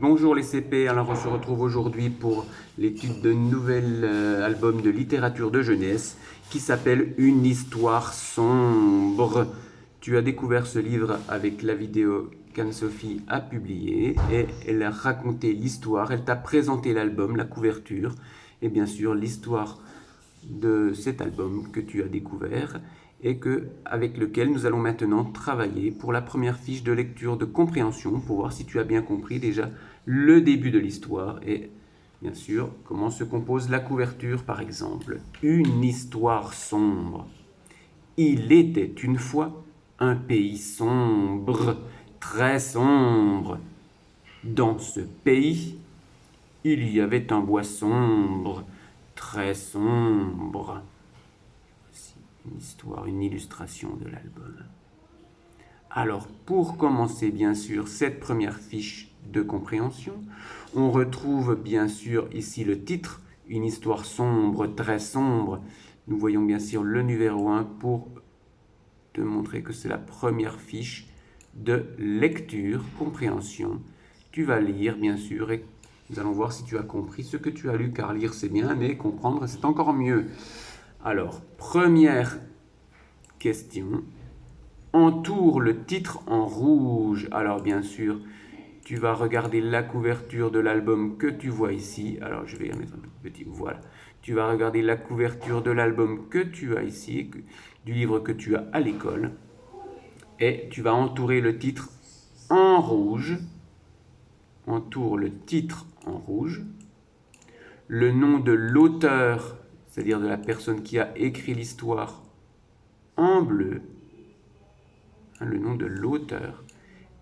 Bonjour les CP, alors on se retrouve aujourd'hui pour l'étude d'un nouvel album de littérature de jeunesse qui s'appelle Une histoire sombre. Tu as découvert ce livre avec la vidéo qu'Anne-Sophie a publiée et elle a raconté l'histoire, elle t'a présenté l'album, la couverture et bien sûr l'histoire de cet album que tu as découvert et avec lequel nous allons maintenant travailler pour la première fiche de lecture de compréhension pour voir si tu as bien compris déjà le début de l'histoire et bien sûr comment se compose la couverture par exemple. Une histoire sombre. Il était une fois un pays sombre, très sombre. Dans ce pays, il y avait un bois sombre, très sombre. Voici une histoire, une illustration de l'album. Alors, pour commencer, bien sûr, cette première fiche de compréhension, on retrouve bien sûr ici le titre, une histoire sombre, très sombre. Nous voyons bien sûr le numéro 1 pour te montrer que c'est la première fiche de lecture, compréhension. Tu vas lire, bien sûr, et nous allons voir si tu as compris ce que tu as lu, car lire c'est bien, mais comprendre c'est encore mieux. Alors, première question. Entoure le titre en rouge. Alors, bien sûr, tu vas regarder la couverture de l'album que tu vois ici. Alors, je vais y mettre un peu petit. Voilà. Tu vas regarder la couverture de l'album que tu as ici, du livre que tu as à l'école. Et tu vas entourer le titre en rouge. Entoure le titre en rouge. Le nom de l'auteur, c'est-à-dire de la personne qui a écrit l'histoire, en bleu. Le nom de l'auteur.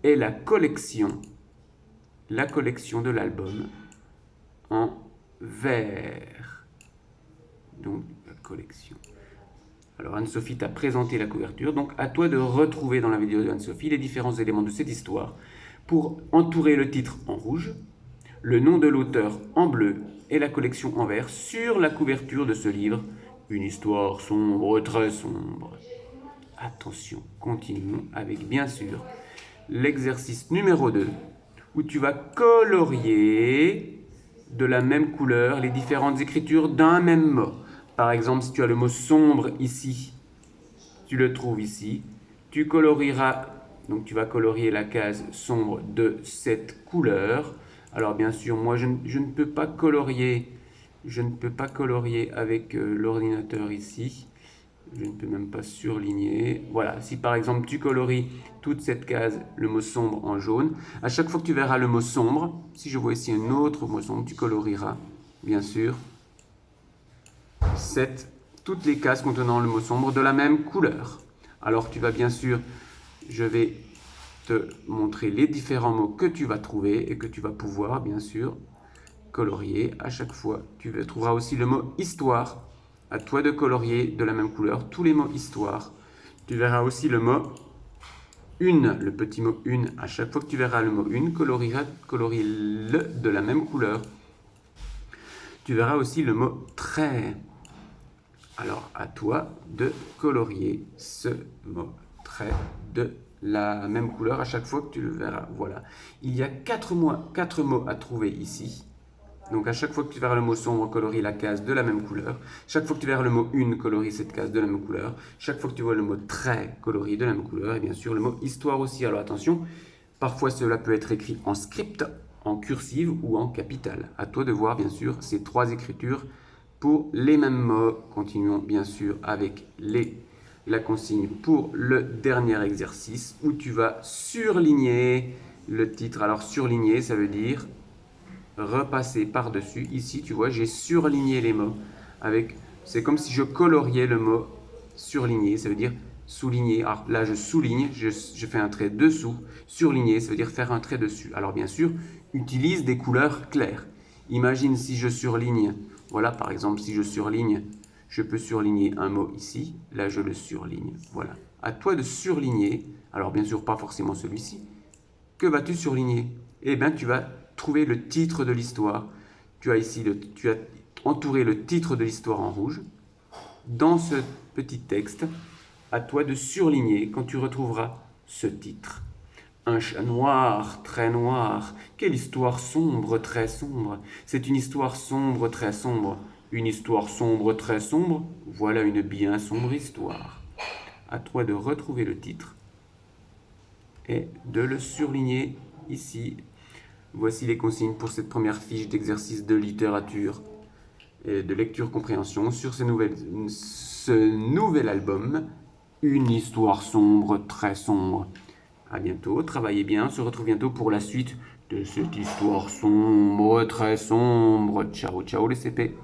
Et la collection de l'album en vert. Donc, la collection. Alors, Anne-Sophie t'a présenté la couverture. Donc, à toi de retrouver dans la vidéo de Anne-Sophie les différents éléments de cette histoire pour entourer le titre en rouge, le nom de l'auteur en bleu et la collection en vert sur la couverture de ce livre. Une histoire sombre, très sombre. Attention, continuons avec bien sûr l'exercice numéro 2 où tu vas colorier de la même couleur les différentes écritures d'un même mot. Par exemple, si tu as le mot sombre ici, tu le trouves ici, tu colorieras, donc tu vas colorier la case sombre de cette couleur. Alors bien sûr, moi je ne peux pas colorier, avec l'ordinateur ici. Je ne peux même pas surligner. Voilà, si par exemple tu colories toute cette case, le mot sombre en jaune, à chaque fois que tu verras le mot sombre, si je vois ici un autre mot sombre, tu colorieras, bien sûr, toutes les cases contenant le mot sombre de la même couleur. Alors tu vas bien sûr, je vais te montrer les différents mots que tu vas trouver et que tu vas pouvoir, bien sûr, colorier à chaque fois. Tu trouveras aussi le mot histoire. À toi de colorier de la même couleur tous les mots histoire. Tu verras aussi le mot une, le petit mot une. À chaque fois que tu verras le mot une, colorie-le de la même couleur. Tu verras aussi le mot trait. Alors, à toi de colorier ce mot trait de la même couleur à chaque fois que tu le verras. Voilà. Il y a 4 mots à trouver ici. Donc à chaque fois que tu verras le mot sombre, colorie la case de la même couleur. Chaque fois que tu verras le mot une, colorie cette case de la même couleur. Chaque fois que tu vois le mot trait, colorie de la même couleur. Et bien sûr le mot histoire aussi. Alors attention, parfois cela peut être écrit en script, en cursive ou en capitale. À toi de voir bien sûr ces 3 écritures pour les mêmes mots. Continuons bien sûr avec la consigne pour le dernier exercice où tu vas surligner le titre. Alors surligner, ça veut dire repasser par-dessus. Ici, tu vois, j'ai surligné les mots. C'est comme si je coloriais le mot surligné, ça veut dire souligner. Alors là, je souligne, je fais un trait dessous. Surligner, ça veut dire faire un trait dessus. Alors bien sûr, utilise des couleurs claires. Imagine si je surligne, voilà, par exemple, si je surligne, je peux surligner un mot ici. Là, je le surligne. Voilà. À toi de surligner. Alors bien sûr, pas forcément celui-ci. Que vas-tu surligner? Eh bien, tu vas trouver le titre de l'histoire. Tu as entouré le titre de l'histoire en rouge. Dans ce petit texte, à toi de surligner quand tu retrouveras ce titre. Un chat noir, très noir. Quelle histoire sombre, très sombre. C'est une histoire sombre, très sombre. Une histoire sombre, très sombre. Voilà une bien sombre histoire. À toi de retrouver le titre et de le surligner ici. Voici les consignes pour cette première fiche d'exercice de littérature et de lecture-compréhension sur ce nouvel album, Une histoire sombre, très sombre. À bientôt, travaillez bien, on se retrouve bientôt pour la suite de cette histoire sombre, très sombre. Ciao, ciao les CP.